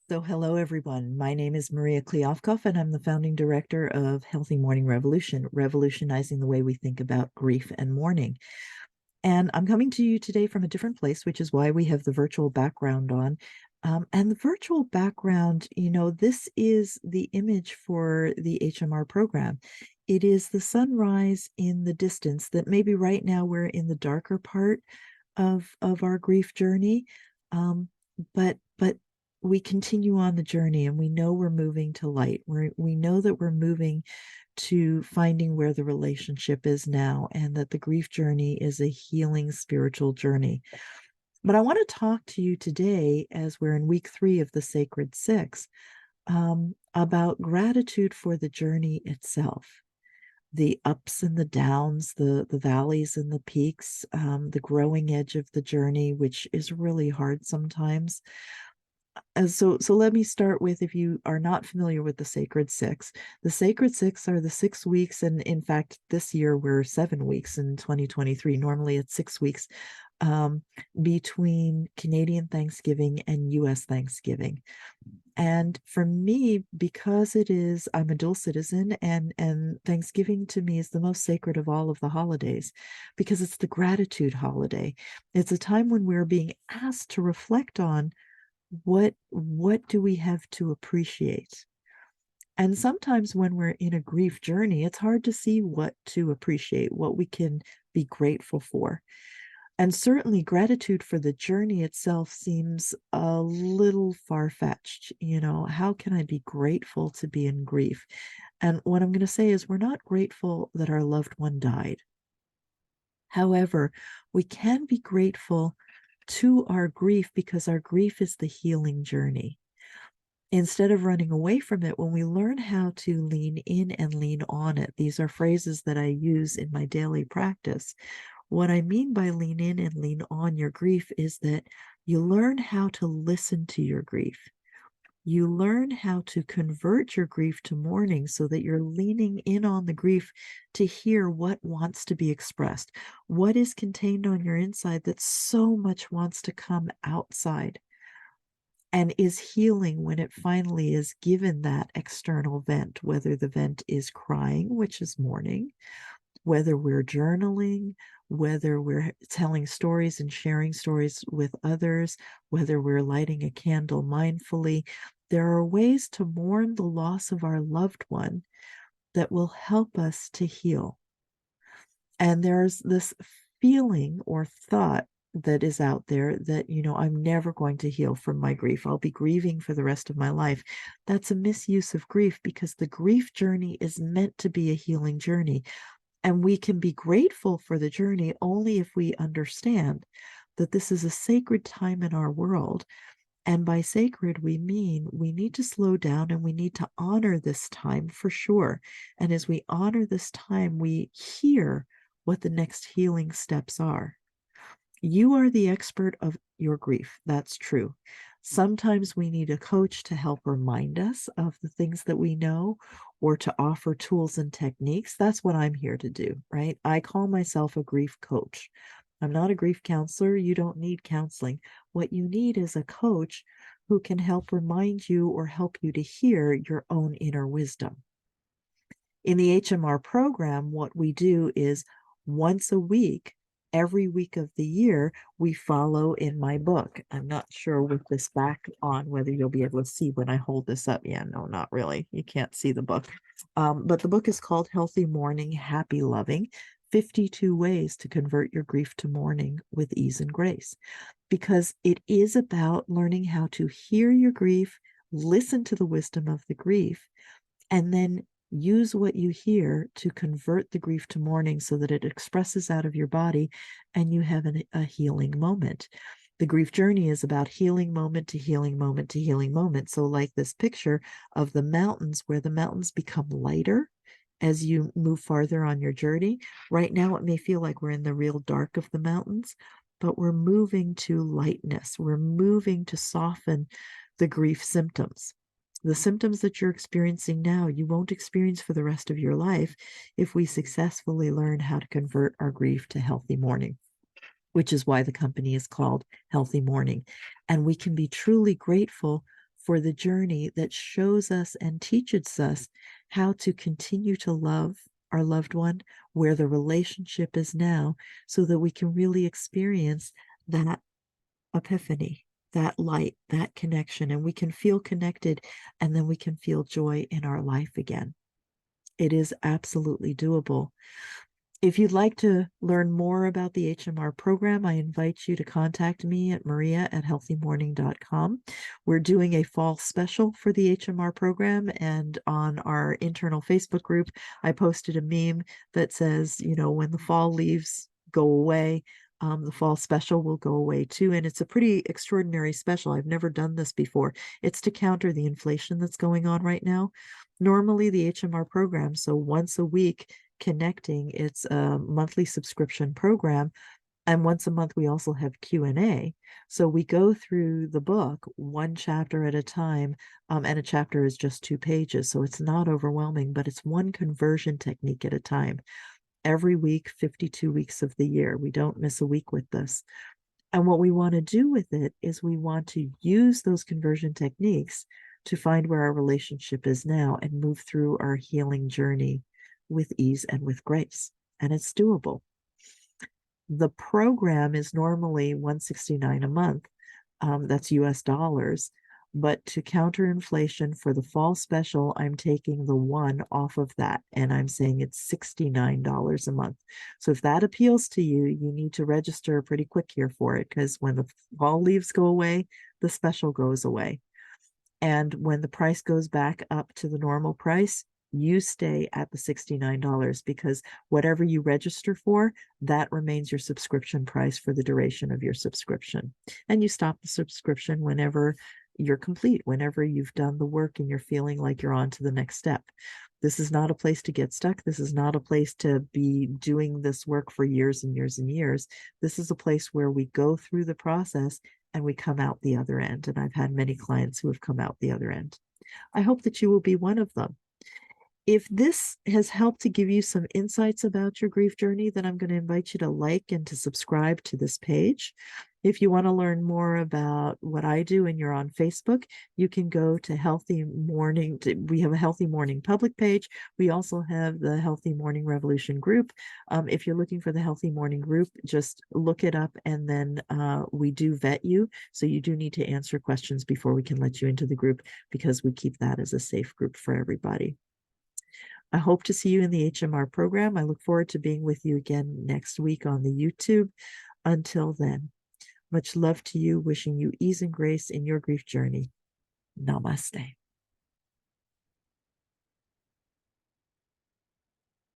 So hello, everyone. My name is Maria Kliavkoff, and I'm the founding director of Healthy Mourning Revolution, revolutionizing the way we think about grief and mourning. And I'm coming to you today from a different place, which is why we have the virtual background on. And the virtual background, this is the image for the HMR program. It is the sunrise in the distance that maybe right now we're in the darker part of our grief journey. But we continue on the journey, and we know we're moving to light. We know that we're moving to finding where the relationship is now, and that the grief journey is a healing spiritual journey. But I want to talk to you today, as we're in week 3 of the Sacred Six, about gratitude for the journey itself, the ups and the downs, the valleys and the peaks, the growing edge of the journey, which is really hard sometimes. So let me start with, if you are not familiar with the Sacred Six, the Sacred Six are the 6 weeks. And in fact, this year we're 7 weeks in 2023. Normally it's 6 weeks between Canadian Thanksgiving and US Thanksgiving. And for me, because I'm a dual citizen, and Thanksgiving to me is the most sacred of all of the holidays, because it's the gratitude holiday. It's a time when we're being asked to reflect on what do we have to appreciate. And sometimes when we're in a grief journey, it's hard to see what to appreciate, what we can be grateful for. And certainly gratitude for the journey itself seems a little far-fetched. How can I be grateful to be in grief? And what I'm going to say is, we're not grateful that our loved one died. However, we can be grateful to our grief, because our grief is the healing journey. Instead of running away from it, when we learn how to lean in and lean on it, these are phrases that I use in my daily practice. What I mean by lean in and lean on your grief is that you learn how to listen to your grief. You learn how to convert your grief to mourning, so that you're leaning in on the grief to hear what wants to be expressed, what is contained on your inside that so much wants to come outside, and is healing when it finally is given that external vent, whether the vent is crying, which is mourning, whether we're journaling, whether we're telling stories and sharing stories with others, whether we're lighting a candle mindfully. There are ways to mourn the loss of our loved one that will help us to heal. And there's this feeling or thought that is out there that, I'm never going to heal from my grief. I'll be grieving for the rest of my life. That's a misuse of grief, because the grief journey is meant to be a healing journey. And we can be grateful for the journey only if we understand that this is a sacred time in our world. And by sacred, we mean we need to slow down, and we need to honor this time for sure. And as we honor this time, we hear what the next healing steps are. You are the expert of your grief. That's true. Sometimes we need a coach to help remind us of the things that we know, or to offer tools and techniques. That's what I'm here to do, right? I call myself a grief coach. I'm not a grief counselor. You don't need counseling. What you need is a coach who can help remind you, or help you to hear your own inner wisdom. In the HMR program, what we do is, once a week, every week of the year, we follow in my book. I'm not sure with this back on whether you'll be able to see when I hold this up. Yeah, no, not really. You can't see the book. But the book is called Healthy Mourning, Happy Loving: 52 Ways to Convert Your Grief to Mourning with Ease and Grace. Because it is about learning how to hear your grief, listen to the wisdom of the grief, and then use what you hear to convert the grief to mourning, so that it expresses out of your body and you have a healing moment. The grief journey is about healing moment to healing moment to healing moment. So like this picture of the mountains, where the mountains become lighter as you move farther on your journey. Right now, it may feel like we're in the real dark of the mountains, but we're moving to lightness. We're moving to soften the grief symptoms. The symptoms that you're experiencing now, you won't experience for the rest of your life, if we successfully learn how to convert our grief to healthy mourning, which is why the company is called Healthy Mourning. And we can be truly grateful for the journey that shows us and teaches us how to continue to love our loved one where the relationship is now, so that we can really experience that epiphany, that light, that connection, and we can feel connected, and then we can feel joy in our life again. It is absolutely doable. If you'd like to learn more about the HMR program, I invite you to contact me at maria@healthymourning.com. We're doing a fall special for the HMR program, and on our internal Facebook group, I posted a meme that says, when the fall leaves go away, the fall special will go away too. And it's a pretty extraordinary special. I've never done this before. It's to counter the inflation that's going on right now. Normally, the HMR program, so once a week, connecting, it's a monthly subscription program, and once a month we also have Q&A. So we go through the book one chapter at a time, and a chapter is just 2 pages, so it's not overwhelming, but it's one conversion technique at a time every week, 52 weeks of the year. We don't miss a week with this. And what we want to do with it is we want to use those conversion techniques to find where our relationship is now and move through our healing journey with ease and with grace. And it's doable. The program is normally $169 a month. That's US dollars. But to counter inflation for the fall special, I'm taking the one off of that, and I'm saying it's $69 a month. So if that appeals to you, you need to register pretty quick here for it, because when the fall leaves go away, the special goes away. And when the price goes back up to the normal price, you stay at the $69, because whatever you register for, that remains your subscription price for the duration of your subscription. And you stop the subscription whenever you're complete, whenever you've done the work and you're feeling like you're on to the next step. This is not a place to get stuck. This is not a place to be doing this work for years and years and years. This is a place where we go through the process and we come out the other end. And I've had many clients who have come out the other end. I hope that you will be one of them. If this has helped to give you some insights about your grief journey, then I'm going to invite you to like and to subscribe to this page. If you want to learn more about what I do and you're on Facebook, you can go to Healthy Mourning. We have a Healthy Mourning public page. We also have the Healthy Mourning Revolution group. If you're looking for the Healthy Mourning group, just look it up, and then we do vet you. So you do need to answer questions before we can let you into the group, because we keep that as a safe group for everybody. I hope to see you in the HMR program. I look forward to being with you again next week on the YouTube. Until then, much love to you, wishing you ease and grace in your grief journey. Namaste.